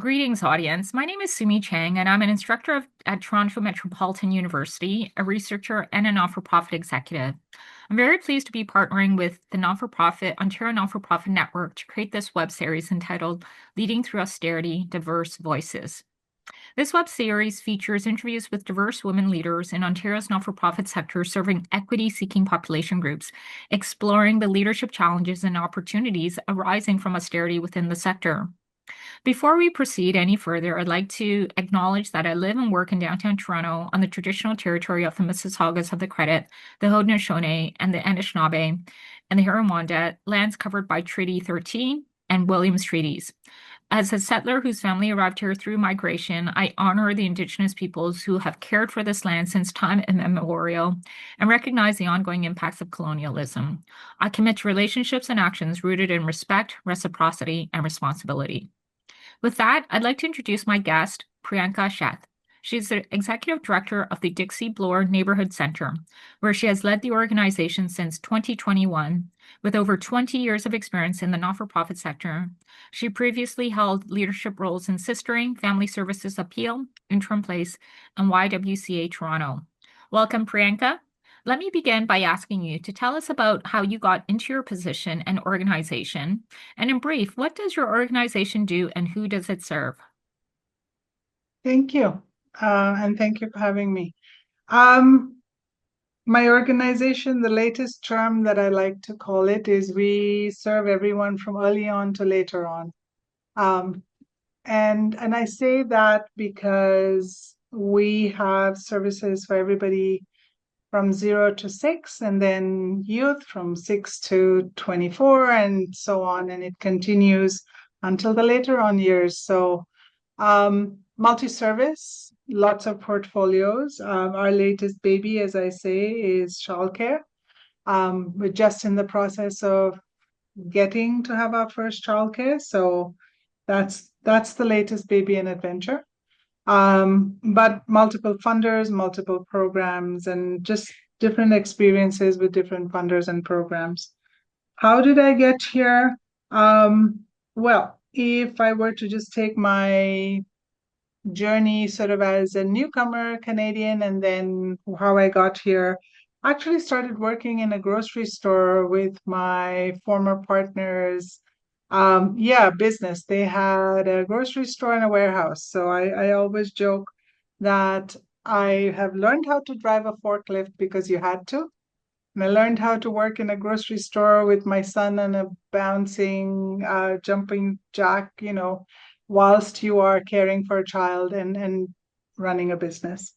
Greetings, audience. My name is Sumi Chang, and I'm an instructor at Toronto Metropolitan University, a researcher, and a not-for-profit executive. I'm very pleased to be partnering with the Ontario Not-for-Profit Network to create this web series entitled Leading Through Austerity, Diverse Voices. This web series features interviews with diverse women leaders in Ontario's not-for-profit sector serving equity-seeking population groups, exploring the leadership challenges and opportunities arising from austerity within the sector. Before we proceed any further, I'd like to acknowledge that I live and work in downtown Toronto on the traditional territory of the Mississaugas of the Credit, the Haudenosaunee, and the Anishinaabe, and the Huron-Wendat, lands covered by Treaty 13 and Williams Treaties. As a settler whose family arrived here through migration, I honor the Indigenous peoples who have cared for this land since time immemorial and recognize the ongoing impacts of colonialism. I commit to relationships and actions rooted in respect, reciprocity, and responsibility. With that, I'd like to introduce my guest, Priyanka Sheth. She's the executive director of the Dixie Bloor Neighbourhood Centre, where she has led the organization since 2021. With over 20 years of experience in the not-for-profit sector, she previously held leadership roles in Sistering, Family Services Appeal, Interim Place, and YWCA Toronto. Welcome, Priyanka. Let me begin by asking you to tell us about how you got into your position and organization. And in brief, what does your organization do and who does it serve? Thank you. And thank you for having me. Um, my organization, the latest term that I like to call it is we serve everyone from early on to later on. Um, and I say that because we have services for everybody from 0 to 6, and then youth from 6 to 24, and so on. And it continues until the later on years. So multi-service, lots of portfolios. Our latest baby, as I say, is childcare. We're just in the process of getting to have our first childcare, so that's the latest baby in adventure. But multiple funders, multiple programs, and just different experiences with different funders and programs. How did I get here? Well, if I were to just take my journey sort of as a newcomer Canadian and then how I got here. I actually started working in a grocery store with my former partners. Business. They had a grocery store and a warehouse. So I always joke that I have learned how to drive a forklift because you had to. And I learned how to work in a grocery store with my son and a bouncing, jumping jack, whilst you are caring for a child and running a business.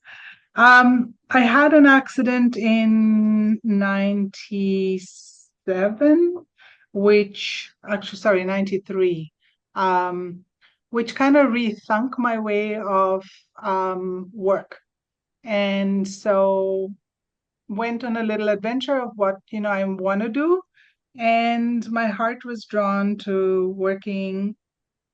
I had an accident in 97, sorry, 93, which kind of rethunk my way of work. And so went on a little adventure of what I want to do, and my heart was drawn to working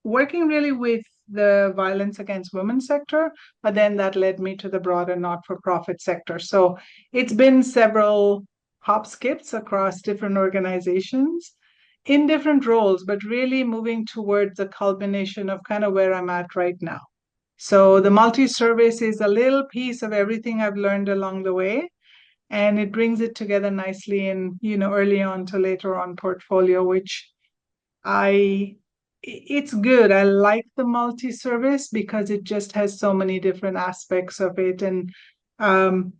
really with the violence against women sector, but then that led me to the broader not-for-profit sector. So it's been several hop skips across different organizations in different roles, but really moving towards a culmination of kind of where I'm at right now. So the multi-service is a little piece of everything I've learned along the way, and it brings it together nicely in early on to later on portfolio, which I it's good. I like the multi-service because it just has so many different aspects of it. And um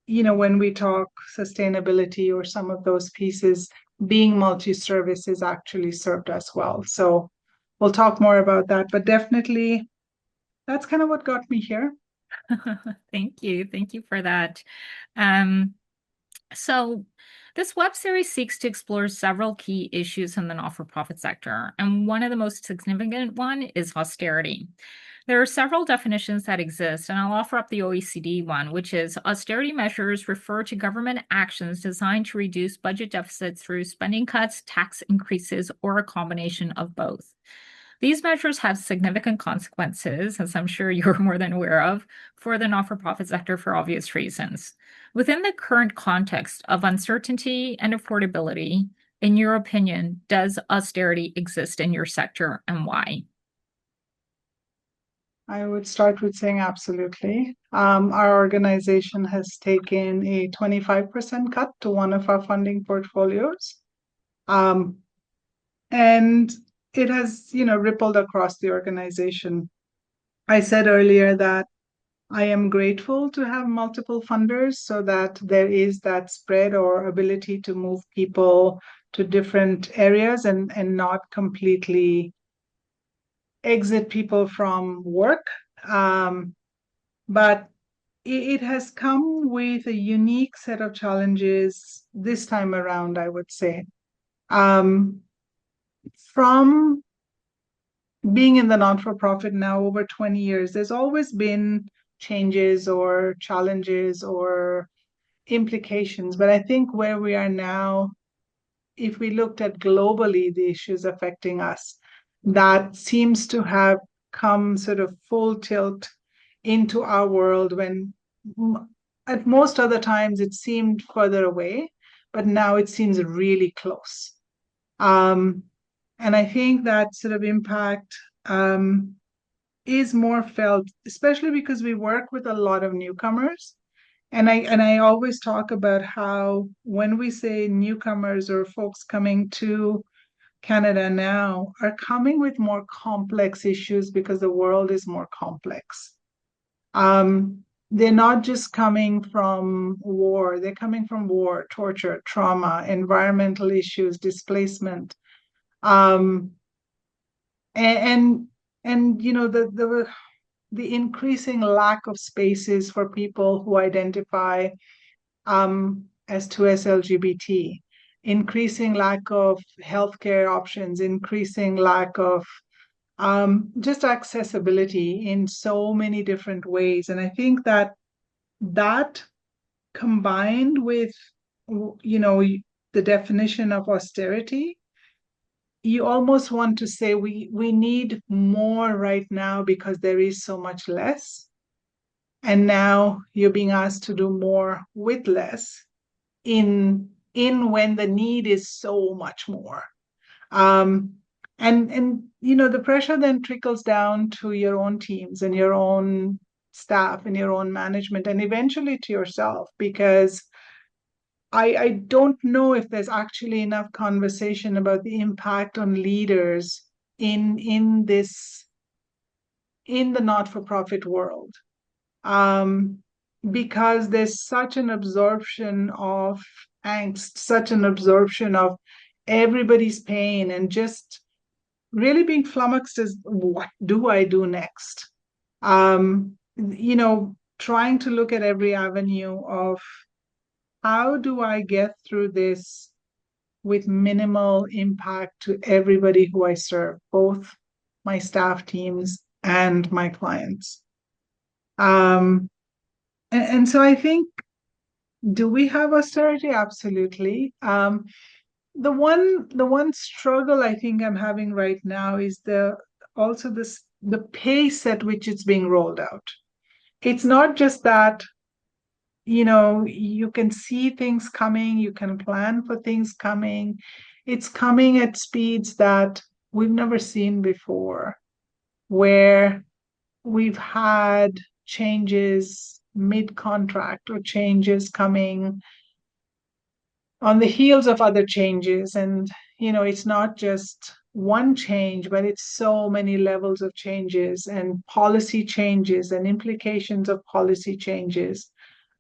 when we talk sustainability or some of those pieces, being multi-service is actually served us well. So we'll talk more about that, but definitely that's kind of what got me here. Thank you. Thank you for that. Um, so this web series seeks to explore several key issues in the not-for-profit sector, and one of the most significant one is austerity. There are several definitions that exist, and I'll offer up the OECD one, which is austerity measures refer to government actions designed to reduce budget deficits through spending cuts, tax increases, or a combination of both. These measures have significant consequences, as I'm sure you're more than aware of, for the not-for-profit sector for obvious reasons. Within the current context of uncertainty and affordability, in your opinion, does austerity exist in your sector and why? I would start with saying absolutely. Our organization has taken a 25% cut to one of our funding portfolios. Um, and it has, rippled across the organization. I said earlier that I am grateful to have multiple funders so that there is that spread or ability to move people to different areas and not completely exit people from work. But it has come with a unique set of challenges this time around, I would say. Um, from being in the non-for-profit now over 20 years, there's always been changes or challenges or implications. But I think where we are now, if we looked at globally the issues affecting us, that seems to have come sort of full tilt into our world when at most other times it seemed further away, but now it seems really close. Um, and I think that sort of impact is more felt, especially because we work with a lot of newcomers. And I always talk about how when we say newcomers or folks coming to Canada now are coming with more complex issues because the world is more complex. They're not just coming from war, they're coming from war, torture, trauma, environmental issues, displacement. Um, and the increasing lack of spaces for people who identify as 2S LGBT, increasing lack of healthcare options, increasing lack of just accessibility in so many different ways. And I think that that combined with, the definition of austerity, you almost want to say we need more right now because there is so much less. And now you're being asked to do more with less in when the need is so much more. Um, and the pressure then trickles down to your own teams and your own staff and your own management and eventually to yourself because I don't know if there's actually enough conversation about the impact on leaders in this in the not-for-profit world. Um, because there's such an absorption of angst, such an absorption of everybody's pain, and just really being flummoxed as what do I do next? Trying to look at every avenue of how do I get through this with minimal impact to everybody who I serve, both my staff teams and my clients. Um, and so I think, do we have austerity? Absolutely. The one struggle I think I'm having right now is the pace at which it's being rolled out. It's not just that, you can see things coming, you can plan for things coming. It's coming at speeds that we've never seen before, where we've had changes mid-contract or changes coming on the heels of other changes. And, it's not just one change, but it's so many levels of changes and policy changes and implications of policy changes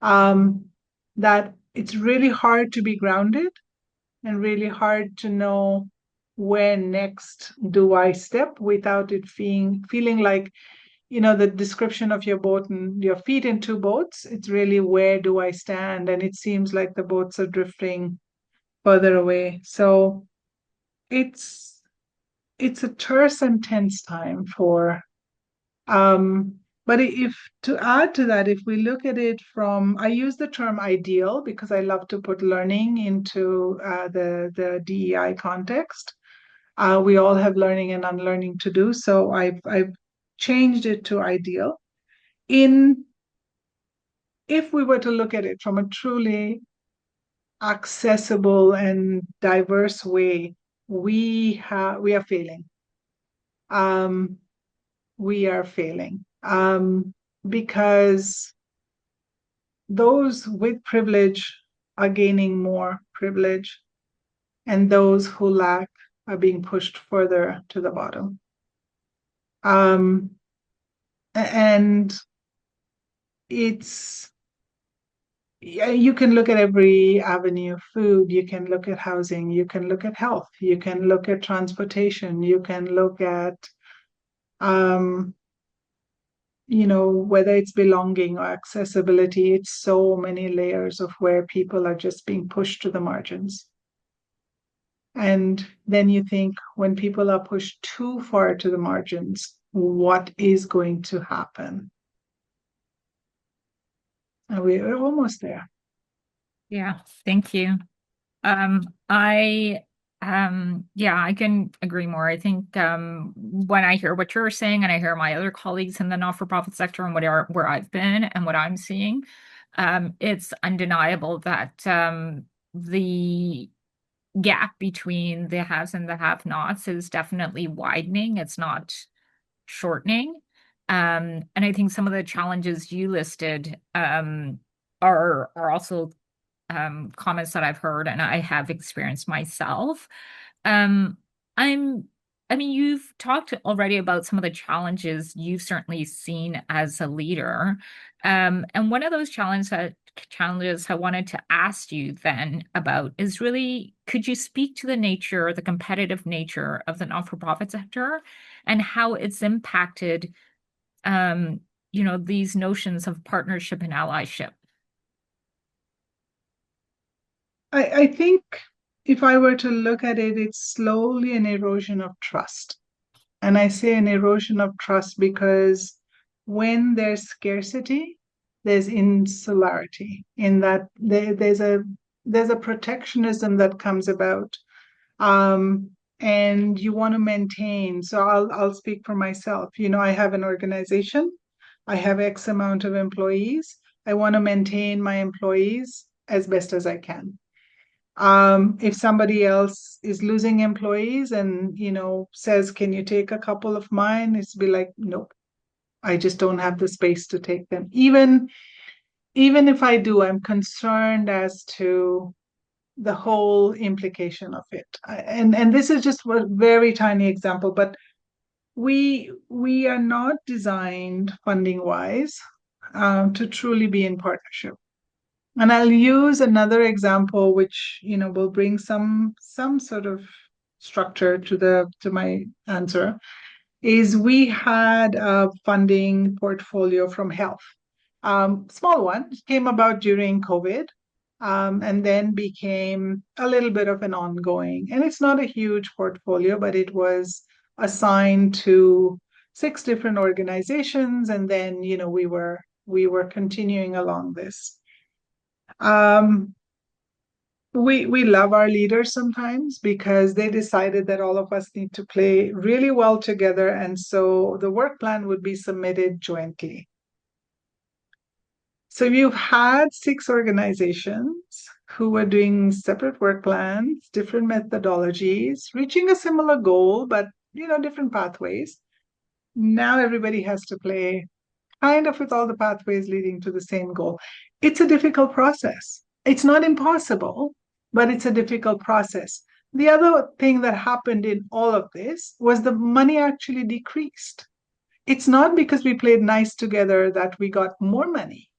um, that it's really hard to be grounded and really hard to know where next do I step without it feeling like, the description of your boat and your feet in two boats. It's really where do I stand? And it seems like the boats are drifting further away. So it's it's a terse and tense time for um but if to add to that, if we look at it from, I use the term ideal because I love to put learning into the DEI context. We all have learning and unlearning to do, so I've changed it to ideal. In If we were to look at it from a truly accessible and diverse way, we are failing. Um, we are failing. um, because those with privilege are gaining more privilege, and those who lack are being pushed further to the bottom. Um, and it's yeah, you can look at every avenue: food, you can look at housing, you can look at health, you can look at transportation, you can look at um, whether it's belonging or accessibility. It's so many layers of where people are just being pushed to the margins. And then you think, when people are pushed too far to the margins, what is going to happen? And we're almost there. Yeah, thank you. I yeah, I can agree more. I think when I hear what you're saying and I hear my other colleagues in the not-for-profit sector and where I've been and what I'm seeing, it's undeniable that the gap between the haves and the have-nots is definitely widening. It's not shortening. And I think some of the challenges you listed are also comments that I've heard and I have experienced myself. Um, I'm, I mean, you've talked already about some of the challenges you've certainly seen as a leader. And one of those challenges I wanted to ask you then about is really, could you speak to the nature, the competitive nature of the not-for-profit sector and how it's impacted, um, these notions of partnership and allyship? I think if I were to look at it, it's slowly an erosion of trust. And I say an erosion of trust because when there's scarcity, there's insularity, in that there's a protectionism that comes about. Um, and you want to maintain. So I'll speak for myself. I have an organization, I have X amount of employees. I want to maintain my employees as best as I can. If somebody else is losing employees and says, "Can you take a couple of mine?" It's be like, "Nope, I just don't have the space to take them." Even if I do, I'm concerned as to the whole implication of it. And this is just a very tiny example, but we are not designed funding wise to truly be in partnership. And I'll use another example, which will bring some sort of structure to my answer. Is we had a funding portfolio from health, small one, came about during COVID, and then became a little bit of an ongoing. And it's not a huge portfolio, but it was assigned to six different organizations, and then we were continuing along this. Um, we love our leaders sometimes because they decided that all of us need to play really well together, and so the work plan would be submitted jointly. So you've had six organizations who were doing separate work plans, different methodologies, reaching a similar goal, but different pathways. Now everybody has to play kind of with all the pathways leading to the same goal. It's a difficult process. It's not impossible, but it's a difficult process. The other thing that happened in all of this was the money actually decreased. It's not because we played nice together that we got more money.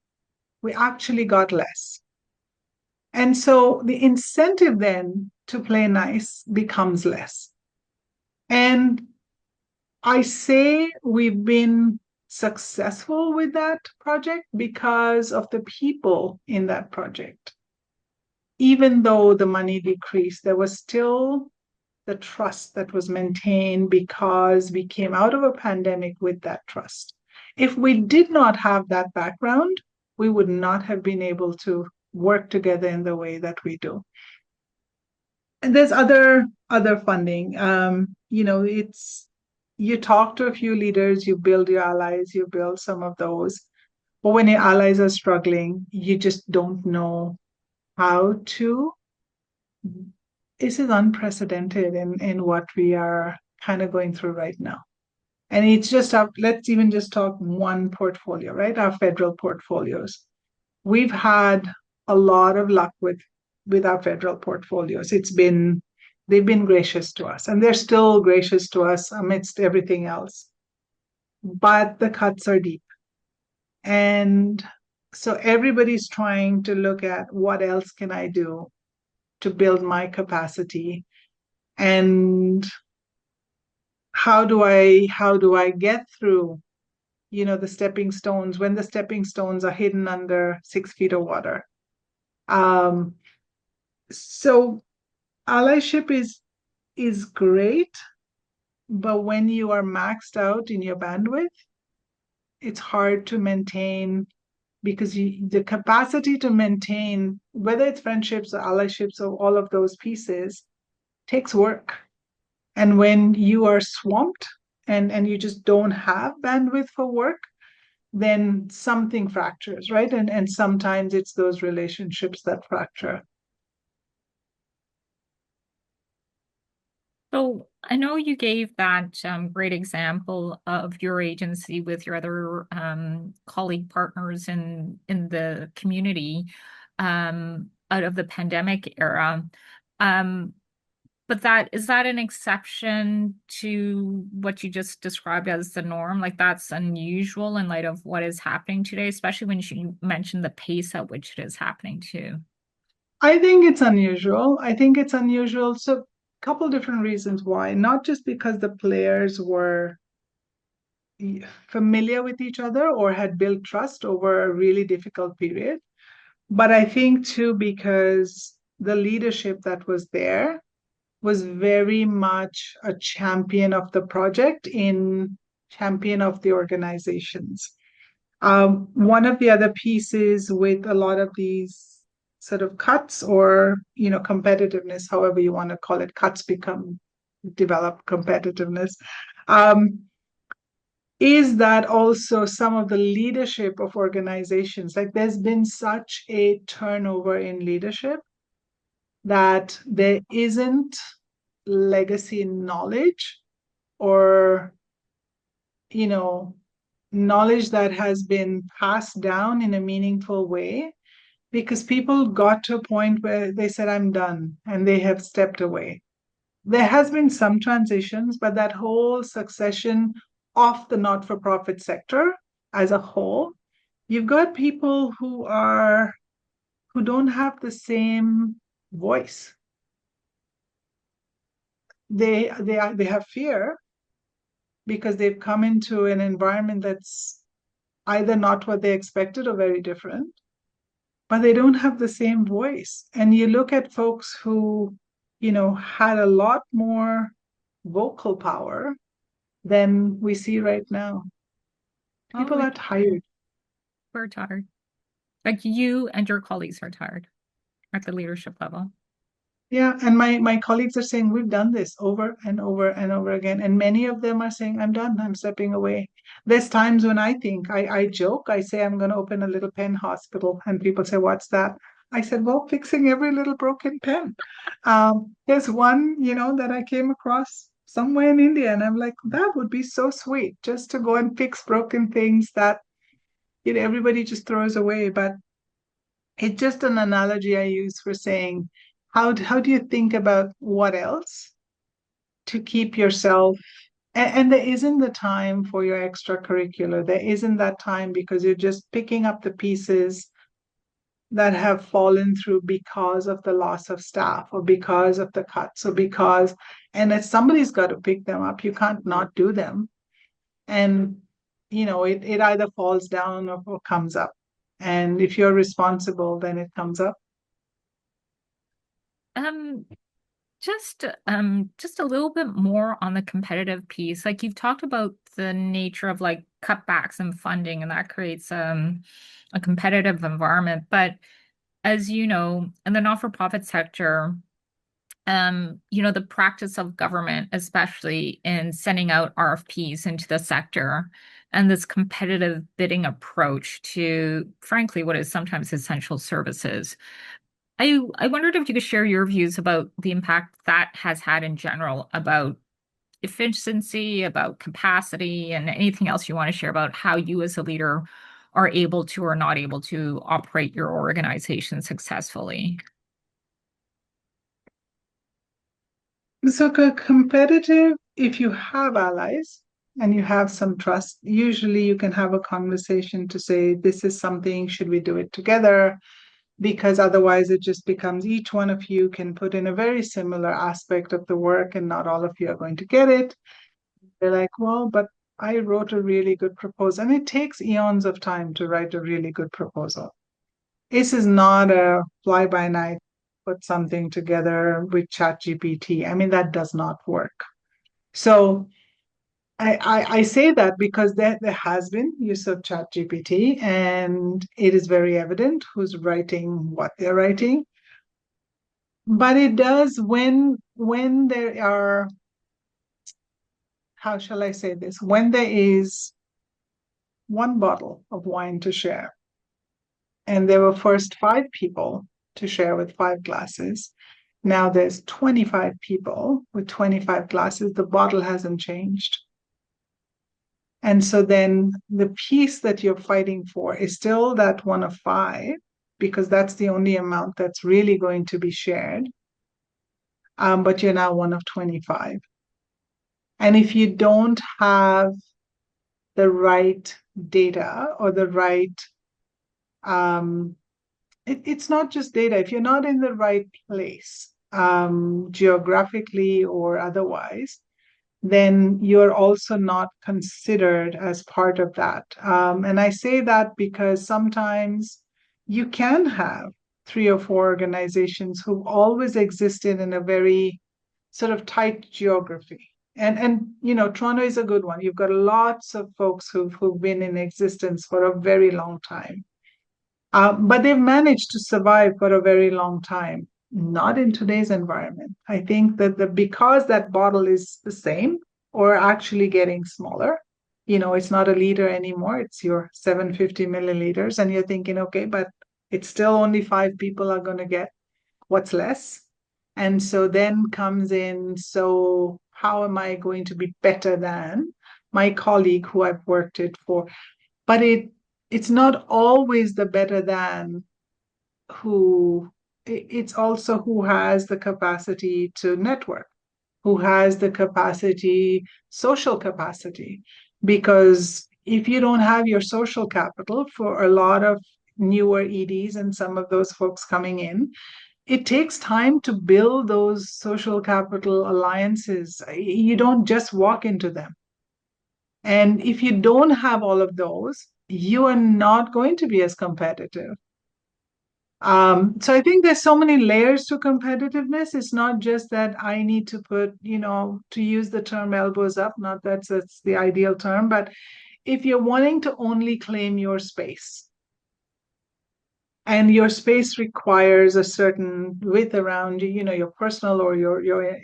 We actually got less. And so the incentive then to play nice becomes less. And I say we've been successful with that project because of the people in that project. Even though the money decreased, there was still the trust that was maintained because we came out of a pandemic with that trust. If we did not have that background, we would not have been able to work together in the way that we do. And there's other funding. It's you talk to a few leaders, you build your allies, you build some of those. But when your allies are struggling, you just don't know how to. This is unprecedented in what we are kind of going through right now. And it's just our, let's even just talk one portfolio, right? Our federal portfolios. We've had a lot of luck with our federal portfolios. They've been gracious to us, and they're still gracious to us amidst everything else. But the cuts are deep. And so everybody's trying to look at what else can I do to build my capacity, and how do I get through, the stepping stones when the stepping stones are hidden under 6 feet of water. Um, so allyship is great, but when you are maxed out in your bandwidth, it's hard to maintain because the capacity to maintain, whether it's friendships or allyships or all of those pieces, takes work. And when you are swamped and you just don't have bandwidth for work, then something fractures, right? And sometimes it's those relationships that fracture. So I know you gave that great example of your agency with your other colleague partners in the community out of the pandemic era. Um, but that is that an exception to what you just described as the norm? Like that's unusual in light of what is happening today, especially when you mentioned the pace at which it is happening too. I think it's unusual. I think it's unusual. So, a couple different reasons why. Not just because the players were familiar with each other or had built trust over a really difficult period, but I think too because the leadership that was there was very much a champion of the project in champion of the organizations. One of the other pieces with a lot of these sort of cuts or competitiveness, however you want to call it, cuts become develop competitiveness, um, is that also some of the leadership of organizations, like there's been such a turnover in leadership that there isn't legacy knowledge or you know knowledge that has been passed down in a meaningful way because people got to a point where they said, I'm done, and they have stepped away. There has been some transitions, but that whole succession of the not-for-profit sector as a whole, you've got people who don't have the same voice. They have fear because they've come into an environment that's either not what they expected or very different, but they don't have the same voice. And you look at folks who, had a lot more vocal power than we see right now. Oh, People are tired. we're tired. Like you and your colleagues are tired at the leadership level. Yeah, and my colleagues are saying we've done this over and over and over again, and many of them are saying I'm done, I'm stepping away. There's times when I think I joke, I say I'm going to open a little pen hospital, and people say, "What's that?" I said, "Well, fixing every little broken pen." There's one, that I came across somewhere in India, and I'm like, that would be so sweet just to go and fix broken things that everybody just throws away, but it's just an analogy I use for saying, how do you think about what else to keep yourself? And there isn't the time for your extracurricular. There isn't that time because you're just picking up the pieces that have fallen through because of the loss of staff or because of the cuts or because, and if somebody's got to pick them up, you can't not do them. And, it either falls down or comes up. And if you're responsible, then it comes up. Um, just a little bit more on the competitive piece. Like you've talked about the nature of like cutbacks and funding, and that creates a competitive environment. But as you know, in the not-for-profit sector, the practice of government, especially in sending out RFPs into the sector, and this competitive bidding approach to, frankly, what is sometimes essential services. I wondered if you could share your views about the impact that has had in general about efficiency, about capacity, and anything else you want to share about how you as a leader are able to or not able to operate your organization successfully. So competitive, if you have allies and you have some trust, usually you can have a conversation to say, this is something, should we do it together? Because otherwise it just becomes each one of you can put in a very similar aspect of the work and not all of you are going to get it. They're like, well, but I wrote a really good proposal. And it takes eons of time to write a really good proposal. This is not a fly by night, put something together with ChatGPT. I mean, that does not work. So I say that because there has been use of ChatGPT and it is very evident who's writing what they're writing. But it does when there are, how shall I say this? When there is one bottle of wine to share, and there were first 5 people to share with 5 glasses. Now there's 25 people with 25 glasses. The bottle hasn't changed. And so then the piece that you're fighting for is still that one of 5, because that's the only amount that's really going to be shared. But you're now one of 25. And if you don't have the right data or the right, it's not just data. If you're not in the right place, geographically or otherwise, then you're also not considered as part of that. And I say that because sometimes you can have 3 or 4 organizations who've always existed in a very sort of tight geography. And you know, Toronto is a good one. You've got lots of folks who've been in existence for a very long time. But they've managed to survive for a very long time. Not in today's environment. I think that because that bottle is the same or actually getting smaller, you know, it's not a liter anymore. It's your 750 milliliters, and you're thinking, okay, but it's still only 5 people are going to get what's less. And so then comes in, so how am I going to be better than my colleague who I've worked it for? But it's not always the better than who, it's also who has the capacity to network, who has the capacity, social capacity. Because if you don't have your social capital, for a lot of newer EDs and some of those folks coming in, it takes time to build those social capital alliances. You don't just walk into them. And if you don't have all of those, you are not going to be as competitive. So I think there's so many layers to competitiveness. It's not just that I need to put, you know, to use the term elbows up, not that's the ideal term, but if you're wanting to only claim your space and your space requires a certain width around you, you know, your personal or your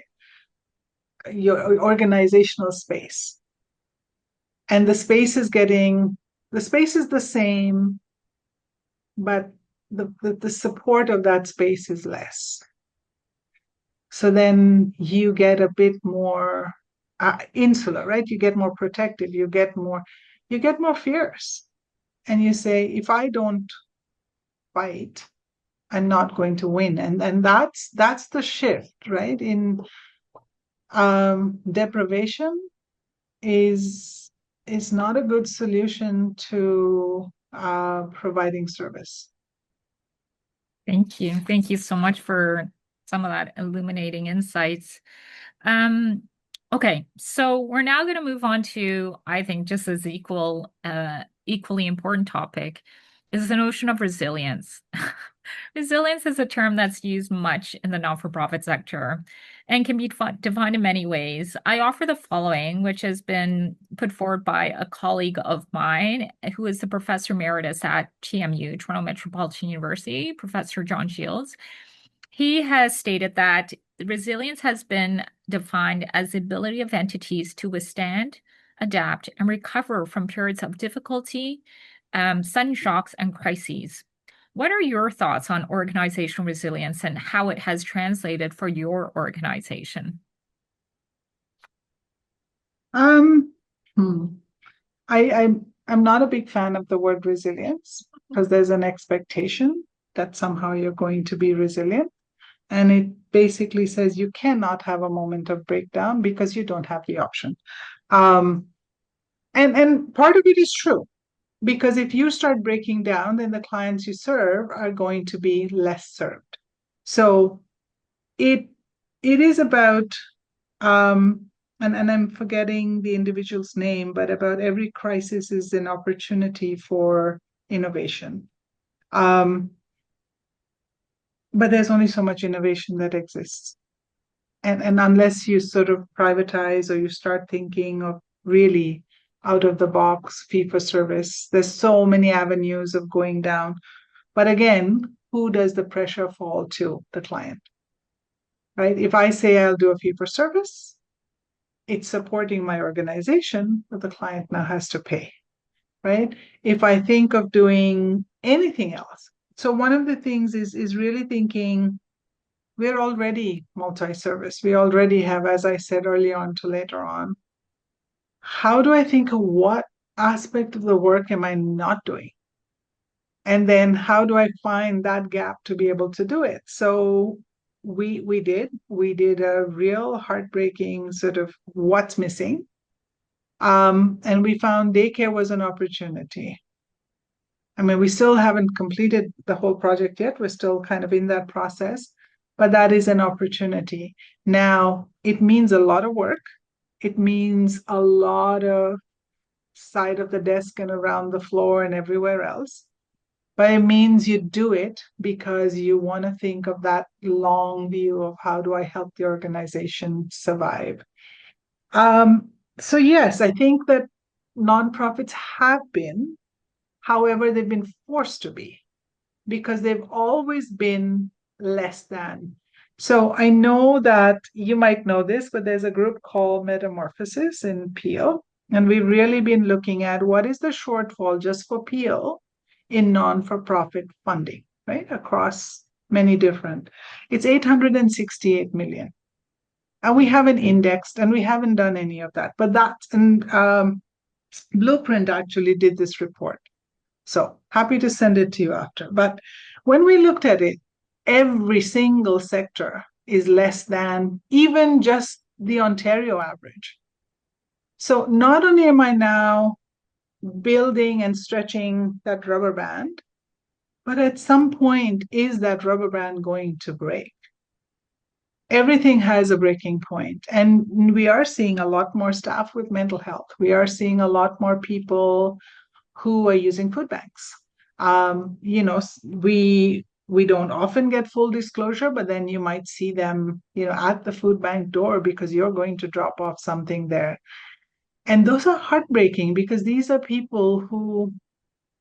organizational space, and the space is the same, but the support of that space is less. So then you get a bit more insular, right? You get more protective, you get more fierce. And you say, if I don't fight, I'm not going to win. And that's the shift, right? In deprivation is not a good solution to providing service. Thank you. Thank you so much for some of that illuminating insights. Um, okay, so we're now going to move on to, I think, just as equally important topic is the notion of resilience. Resilience is a term that's used much in the not-for-profit sector and can be defined in many ways. I offer the following, which has been put forward by a colleague of mine who is the professor emeritus at TMU, Toronto Metropolitan University, Professor John Shields. He has stated that resilience has been defined as the ability of entities to withstand, adapt, and recover from periods of difficulty, sudden shocks, and crises. What are your thoughts on organizational resilience and how it has translated for your organization? Um, hmm. I'm not a big fan of the word resilience because there's an expectation that somehow you're going to be resilient. And it basically says you cannot have a moment of breakdown because you don't have the option. Um, and part of it is true because if you start breaking down, then the clients you serve are going to be less served. So it it is about and I'm forgetting the individual's name, but about every crisis is an opportunity for innovation. Um, but there's only so much innovation that exists. And unless you sort of privatize or you start thinking of really out of the box fee for service, there's so many avenues of going down. But again, who does the pressure fall to? The client, right? If I say I'll do a fee for service, it's supporting my organization, but the client now has to pay, right? If I think of doing anything else. So one of the things is really thinking we're already multi-service. We already have, as I said early on to later on, how do I think of what aspect of the work am I not doing? And then how do I find that gap to be able to do it? So we did a real heartbreaking sort of what's missing. And we found daycare was an opportunity. I mean, we still haven't completed the whole project yet. We're still kind of in that process, but that is an opportunity. Now, it means a lot of work. It means a lot of side of the desk and around the floor and everywhere else. But it means you do it because you want to think of that long view of how do I help the organization survive. So yes, I think that nonprofits have been, however, they've been forced to be because they've always been less than. So I know that you might know this, but there's a group called Metamorphosis in Peel, and we've really been looking at what is the shortfall just for Peel in non-for-profit funding, right? Across many different. It's 868 million. And we haven't indexed and we haven't done any of that. But that's and Blueprint actually did this report. So happy to send it to you after. But when we looked at it, every single sector is less than even just the Ontario average. So not only am I now building and stretching that rubber band, but at some point, is that rubber band going to break? Everything has a breaking point. And we are seeing a lot more staff with mental health. We are seeing a lot more people who are using food banks. We don't often get full disclosure, but then you might see them, at the food bank door because you're going to drop off something there. And those are heartbreaking because these are people who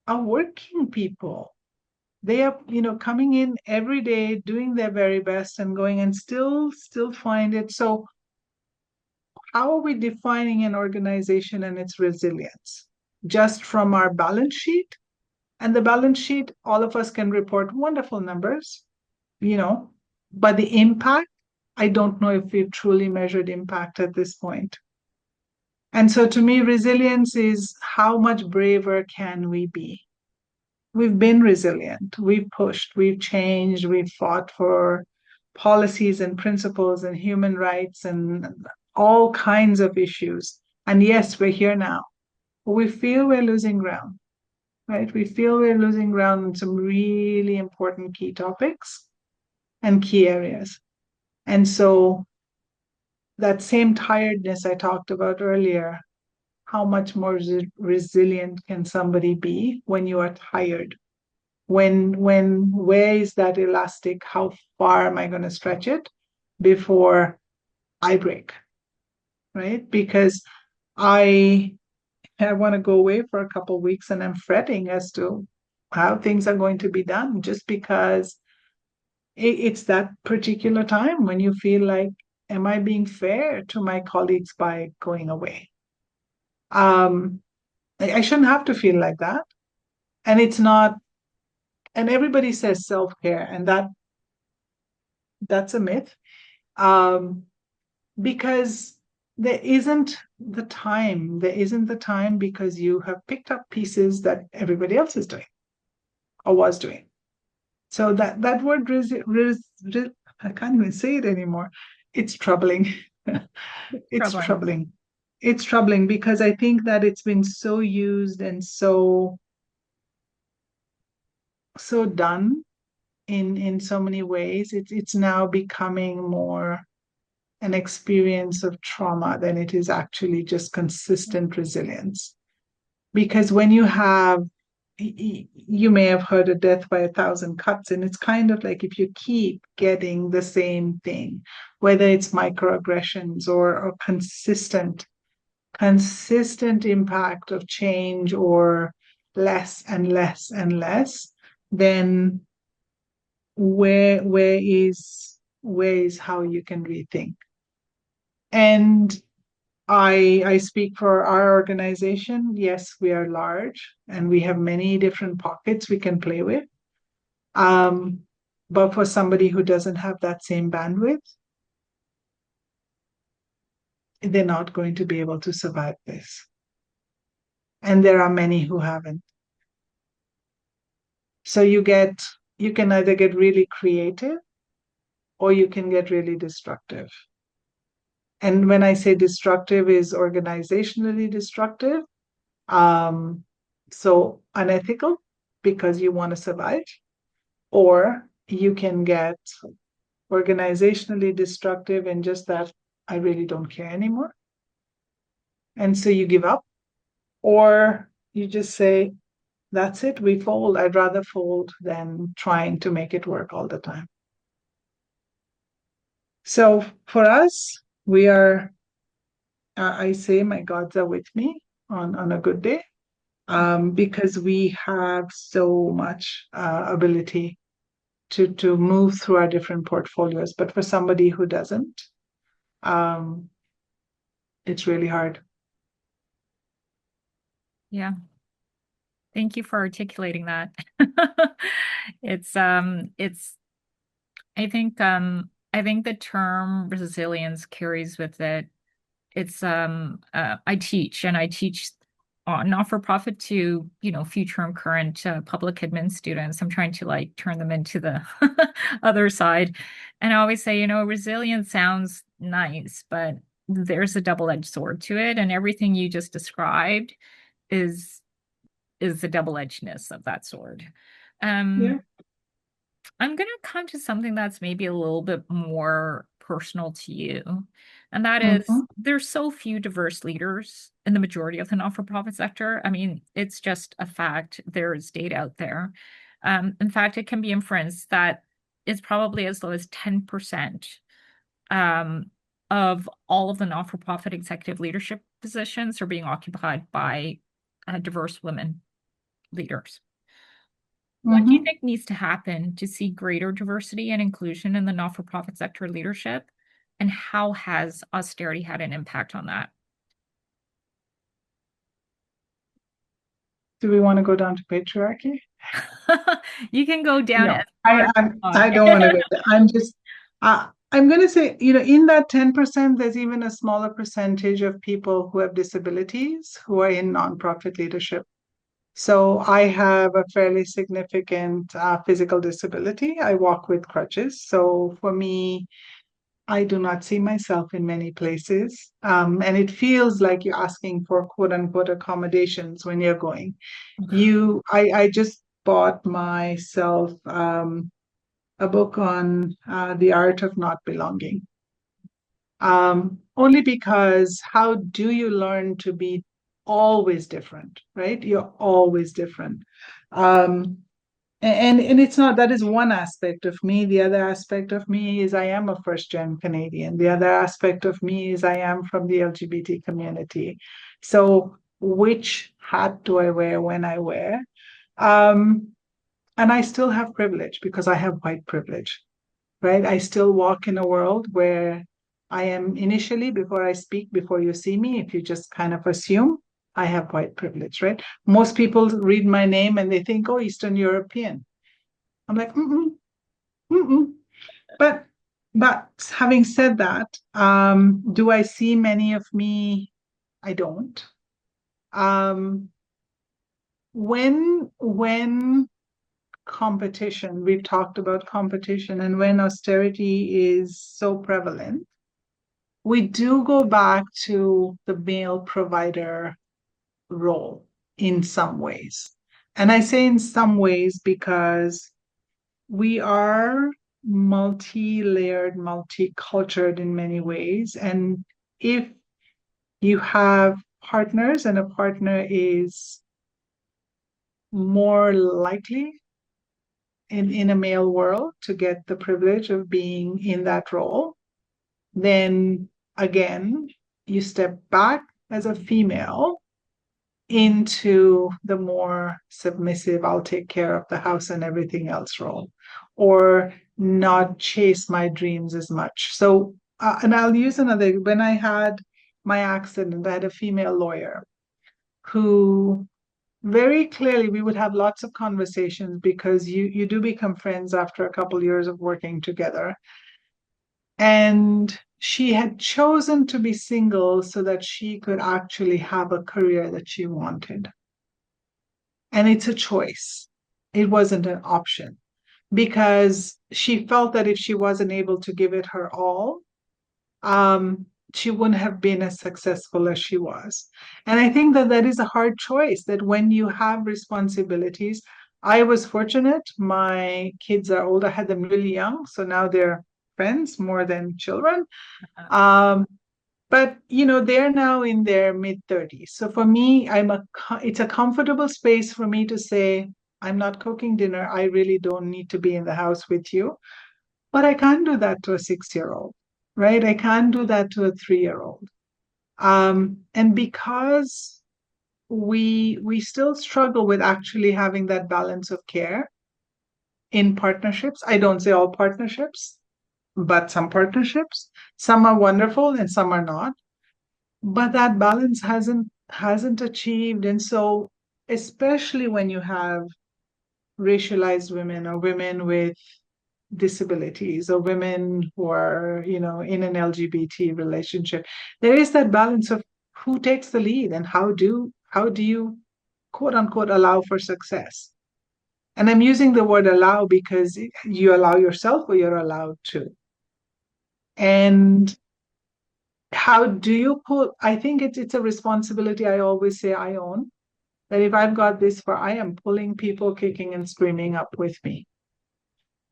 are working people. They are, coming in every day, doing their very best and going and still find it. So how are we defining an organization and its resilience? Just from our balance sheet? And the balance sheet, all of us can report wonderful numbers, you know, but the impact, I don't know if we've truly measured impact at this point. And so to me, resilience is how much braver can we be? We've been resilient, we've pushed, we've changed, we've fought for policies and principles and human rights and all kinds of issues. And yes, we're here now. But we feel we're losing ground, right? We feel we're losing ground on some really important key topics and key areas. And so that same tiredness I talked about earlier, how much more resilient can somebody be when you are tired? When where is that elastic? How far am I going to stretch it before I break? Right? Because I I want to go away for a couple of weeks and I'm fretting as to how things are going to be done just because it's that particular time when you feel like, am I being fair to my colleagues by going away? Um, I shouldn't have to feel like that. And it's not, and everybody says self-care, and that's a myth. Um, because there isn't the time. There isn't the time because you have picked up pieces that everybody else is doing or was doing. So that word I can't even say it anymore. It's troubling. It's Troubling. troubling. It's troubling because I think that it's been so used and so done in so many ways. It's now becoming more an experience of trauma than it is actually just consistent resilience. Because when you have, you may have heard of death by a thousand cuts, and it's kind of like if you keep getting the same thing, whether it's microaggressions or consistent impact of change or less and less and less, then where is how you can rethink. And I speak for our organization. Yes, we are large and we have many different pockets we can play with. Um, but for somebody who doesn't have that same bandwidth, they're not going to be able to survive this. And there are many who haven't. So you can either get really creative or you can get really destructive. And when I say destructive is organizationally destructive, um, so unethical because you want to survive, or you can get organizationally destructive and just that I really don't care anymore. And so you give up, or you just say, that's it, we fold. I'd rather fold than trying to make it work all the time. So for us, we are, I say, my gods are with me on a good day because we have so much ability to move through our different portfolios. But for somebody who doesn't, um, it's really hard. Yeah. Thank you for articulating that. It's I think the term resilience carries with it. It's I teach not for profit to, future and current public admin students. I'm trying to like turn them into the other side. And I always say, resilience sounds nice, but there's a double-edged sword to it, and everything you just described is the double-edgedness of that sword. Yeah. I'm going to come to something that's maybe a little bit more personal to you. And that is, Mm-hmm. there's so few diverse leaders in the majority of the not-for-profit sector. I mean, it's just a fact. There is data out there. In fact, it can be inferenced that it's probably as low as 10% um, of all of the not-for-profit executive leadership positions are being occupied by diverse women leaders. What do you Mm-hmm. think needs to happen to see greater diversity and inclusion in the not-for-profit sector leadership? And how has austerity had an impact on that? Do we want to go down to patriarchy? You can go down No, as far as you I want. don't want to go there. I'm going to say, in that 10%, there's even a smaller percentage of people who have disabilities who are in nonprofit leadership. So I have a fairly significant physical disability. I walk with crutches. So for me, I do not see myself in many places. And it feels like you're asking for quote unquote accommodations when you're going. I just bought myself a book on the art of not belonging. Only because how do you learn to be always different, right? You're always different. Um, and it's not that is one aspect of me. The other aspect of me is I am a first gen Canadian. The other aspect of me is I am from the LGBT community. So which hat do I wear when I wear? Um, and I still have privilege because I have white privilege, right? I still walk in a world where I am initially, before I speak, before you see me, if you just kind of assume I have white privilege, right? Most people read my name and they think, oh, Eastern European. I'm like, mm-mm, mm-mm. But But having said that, do I see many of me? I don't. Um, when competition, we've talked about competition, and when austerity is so prevalent, we do go back to the male provider role in some ways. And I say in some ways because we are multi-layered, multi-cultured in many ways. And if you have partners and a partner is more likely in a male world to get the privilege of being in that role, then again, you step back as a female into the more submissive, I'll take care of the house and everything else role, or not chase my dreams as much. So, and I'll use another, when I had my accident, I had a female lawyer who very clearly we would have lots of conversations because you do become friends after a couple years of working together. And she had chosen to be single so that she could actually have a career that she wanted. And it's a choice. It wasn't an option because she felt that if she wasn't able to give it her all, she wouldn't have been as successful as she was. And I think that that is a hard choice, that when you have responsibilities, I was fortunate. My kids are older, I had them really young. So now they're friends more than children. Um, but they're now in their mid 30s. So for me, it's a comfortable space for me to say, I'm not cooking dinner. I really don't need to be in the house with you. But I can't do that to a 6-year old, right? I can't do that to a 3-year old. And because we still struggle with actually having that balance of care in partnerships. I don't say all partnerships, but some partnerships. Some are wonderful and some are not. But that balance hasn't achieved. And so, especially when you have racialized women or women with disabilities or women who are, in an LGBT relationship, there is that balance of who takes the lead and how do you quote unquote allow for success. And I'm using the word allow because you allow yourself or you're allowed to. And how do you pull? I think it's a responsibility I always say I own. That if I've got this far, I am pulling people kicking and screaming up with me.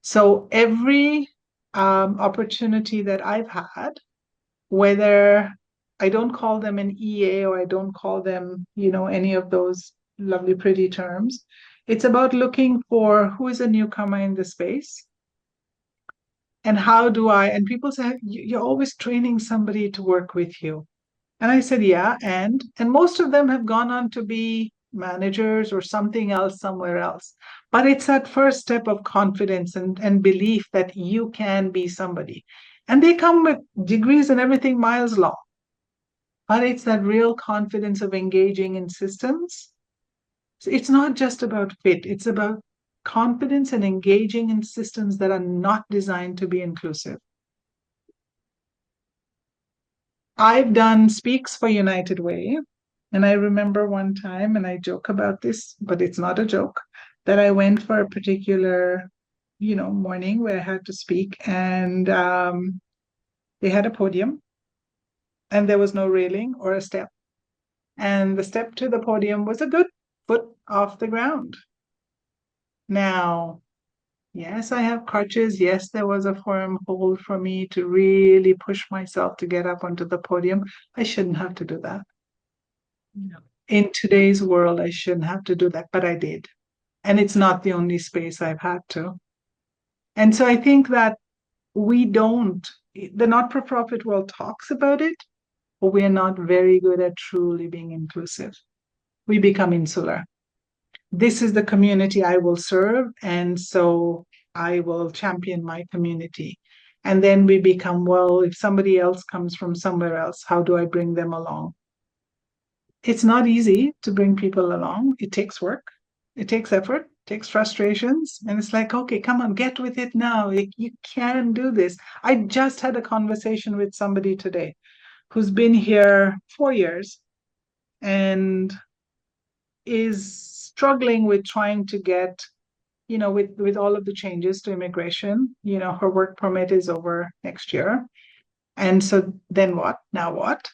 So every opportunity that I've had, whether I don't call them an EA or I don't call them, any of those lovely, pretty terms, it's about looking for who is a newcomer in the space and how do I, and people say, you're always training somebody to work with you. And I said, yeah. And most of them have gone on to be managers or something else somewhere else. But it's that first step of confidence and belief that you can be somebody. And they come with degrees and everything miles long. But it's that real confidence of engaging in systems. So it's not just about fit, it's about confidence and engaging in systems that are not designed to be inclusive. I've done speaks for United Way. And I remember one time, and I joke about this, but it's not a joke, that I went for a particular, morning where I had to speak, and they had a podium, and there was no railing or a step. And the step to the podium was a good foot off the ground. Now, yes, I have crutches. Yes, there was a firm hold for me to really push myself to get up onto the podium. I shouldn't have to do that. No. In today's world, I shouldn't have to do that, but I did. And it's not the only space I've had to. And so I think that we don't, the not for profit world talks about it, but we are not very good at truly being inclusive. We become insular. This is the community I will serve. And so I will champion my community. And then we become, well, if somebody else comes from somewhere else, how do I bring them along? It's not easy to bring people along. It takes work, it takes effort. takes frustrations, and it's like, okay, come on, get with it now. You can do this. I just had a conversation with somebody today who's been here 4 years and is struggling with trying to get, with all of the changes to immigration. Her work permit is over next year. And so then what? Now what?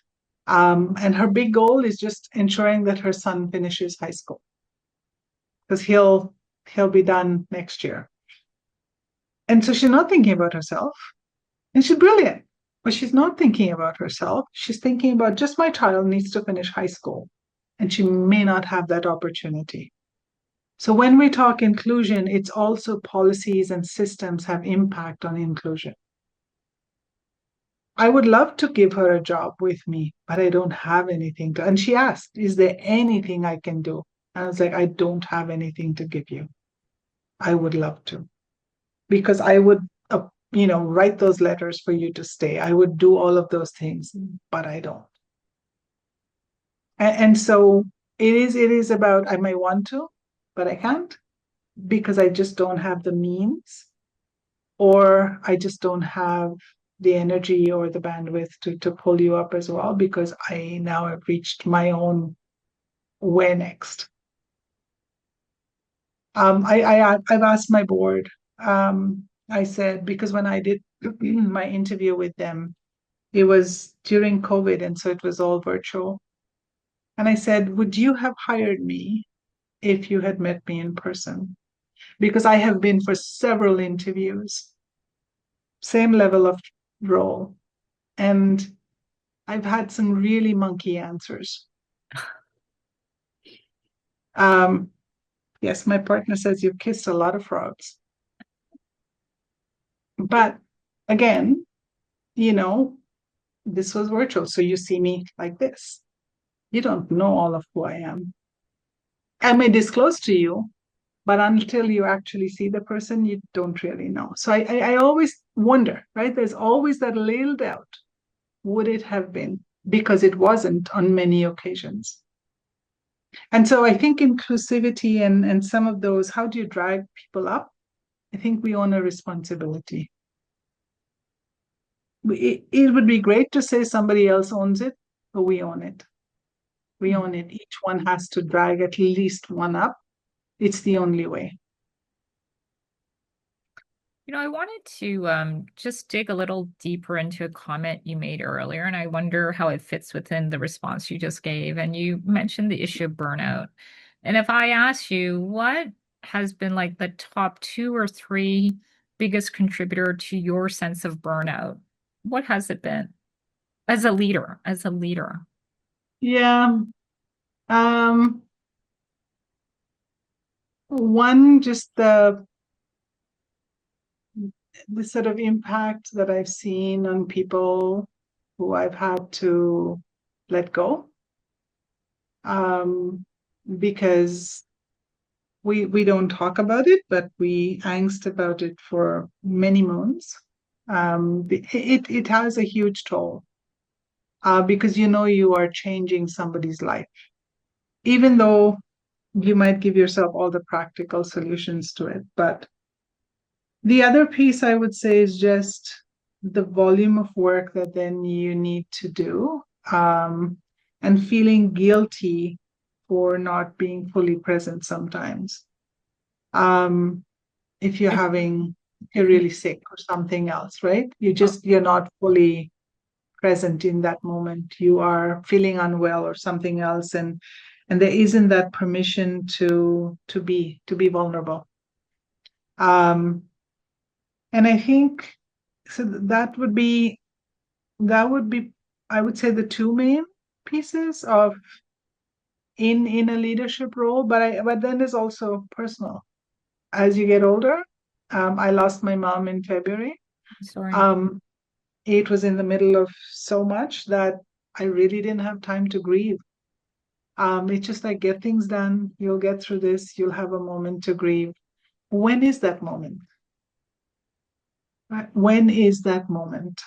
And her big goal is just ensuring that her son finishes high school because he'll be done next year. And so she's not thinking about herself, and she's brilliant, but she's not thinking about herself. She's thinking about just my child needs to finish high school, and she may not have that opportunity. So when we talk inclusion, it's also policies and systems have impact on inclusion. I would love to give her a job with me, but I don't have anything to. And she asked, is there anything I can do? And I was like, I don't have anything to give you. I would love to, because I would, write those letters for you to stay. I would do all of those things, but I don't. And so it is about, I may want to, but I can't because I just don't have the means, or I just don't have the energy or the bandwidth to pull you up as well, because I now have reached my own where next. I've asked my board. I said, because when I did my interview with them, it was during COVID, and so it was all virtual. And I said, would you have hired me if you had met me in person? Because I have been for several interviews, same level of role, and I've had some really monkey answers. Um, yes, my partner says you've kissed a lot of frogs. But again, you know, this was virtual, so you see me like this. You don't know all of who I am. I may disclose to you, but until you actually see the person, you don't really know. So I always wonder, right? There's always that little doubt. Would it have been? Because it wasn't on many occasions. And so I think inclusivity and some of those, how do you drag people up? I think we own a responsibility. It would be great to say somebody else owns it, but we own it. We own it. Each one has to drag at least one up. It's the only way. I wanted to just dig a little deeper into a comment you made earlier, and I wonder how it fits within the response you just gave. And you mentioned the issue of burnout. And if I ask you, what has been like the top two or three biggest contributor to your sense of burnout? What has it been as a leader, as a leader? Yeah. Um, One, just the sort of impact that I've seen on people who I've had to let go. Um, because we don't talk about it, but we angst about it for many moons. It has a huge toll, because you are changing somebody's life, even though you might give yourself all the practical solutions to it. But the other piece I would say is just the volume of work that then you need to do, and feeling guilty for not being fully present sometimes. Um, if you're really sick or something else, right? You're not fully present in that moment. You are feeling unwell or something else, and there isn't that permission to be vulnerable. Um, and I think so that would be I would say the two main pieces of in a leadership role, but then there's also personal. As you get older, I lost my mom in February. Sorry. Um, it was in the middle of so much that I really didn't have time to grieve. It's just like, get things done. You'll get through this. You'll have a moment to grieve. When is that moment? Right? When is that moment?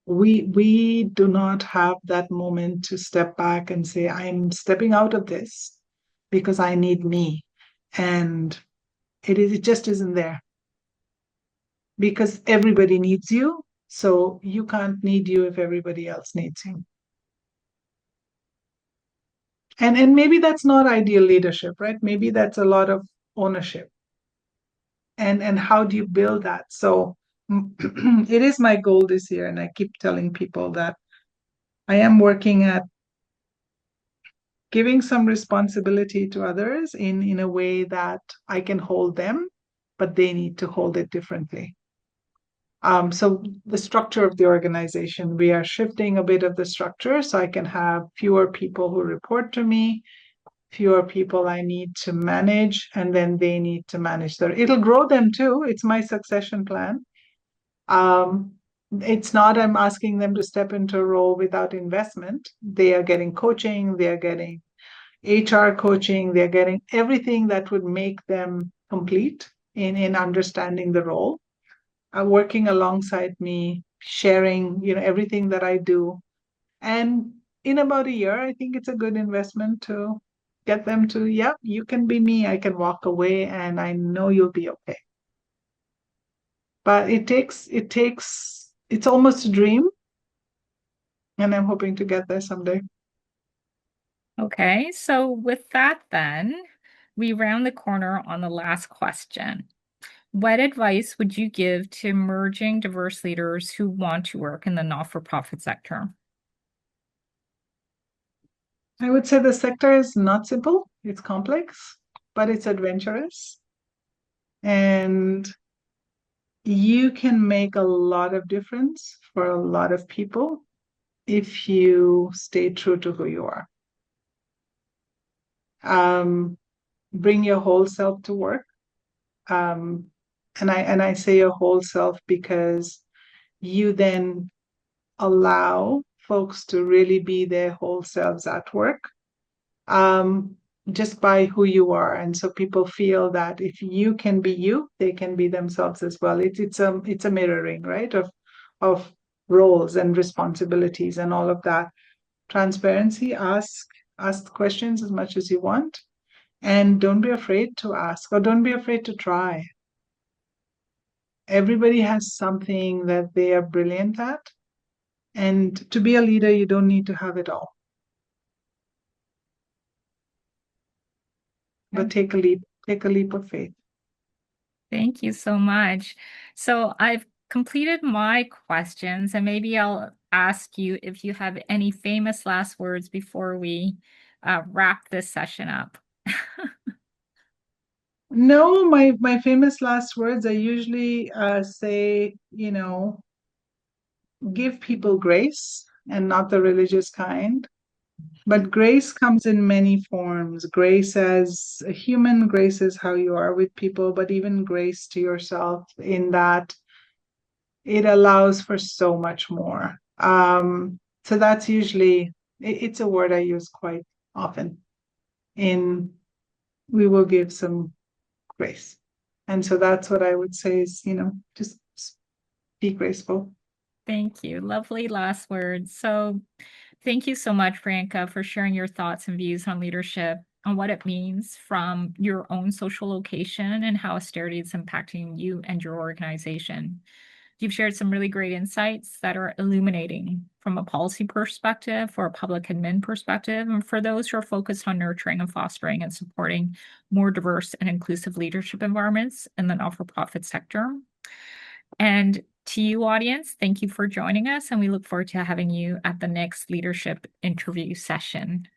We do not have that moment to step back and say, I'm stepping out of this because I need me. And It just isn't there because everybody needs you. So you can't need you if everybody else needs you. And maybe that's not ideal leadership, right? Maybe that's a lot of ownership. And how do you build that? So it is my goal this year, and I keep telling people that I am working at giving some responsibility to others in a way that I can hold them, but they need to hold it differently. So the structure of the organization, we are shifting a bit of the structure so I can have fewer people who report to me, fewer people I need to manage, and then they need to manage their. It'll grow them too. It's my succession plan. Um, it's not I'm asking them to step into a role without investment. They are getting coaching, they are getting HR coaching, they're getting everything that would make them complete in understanding the role, working alongside me, sharing, everything that I do. And in about a year, I think it's a good investment to get them to, yeah, you can be me. I can walk away and I know you'll be okay. But it's almost a dream. And I'm hoping to get there someday. Okay, so with that, then we round the corner on the last question. What advice would you give to emerging diverse leaders who want to work in the not-for-profit sector? I would say the sector is not simple, it's complex, but it's adventurous. And you can make a lot of difference for a lot of people if you stay true to who you are. Bring your whole self to work. Um, and I say your whole self because you then allow folks to really be their whole selves at work. Um, just by who you are. And so people feel that if you can be you, they can be themselves as well. It's a mirroring, right, of roles and responsibilities and all of that. Transparency, ask questions as much as you want. And don't be afraid to ask or don't be afraid to try. Everybody has something that they are brilliant at. And to be a leader, you don't need to have it all. But take a leap of faith. Thank you so much. So I've completed my questions, and maybe I'll ask you if you have any famous last words before we wrap this session up. No, my famous last words, I usually say, give people grace and not the religious kind. But grace comes in many forms. Grace as a human, grace is how you are with people, but even grace to yourself in that it allows for so much more. So that's usually, it's a word I use quite often. In we will give some grace. And so that's what I would say is, just be graceful. Thank you. Lovely last words. So thank you so much, Priyanka, for sharing your thoughts and views on leadership and what it means from your own social location and how austerity is impacting you and your organization. You've shared some really great insights that are illuminating from a policy perspective, for a public admin perspective, and for those who are focused on nurturing and fostering and supporting more diverse and inclusive leadership environments in the not-for-profit sector. And to you, audience, thank you for joining us, and we look forward to having you at the next leadership interview session.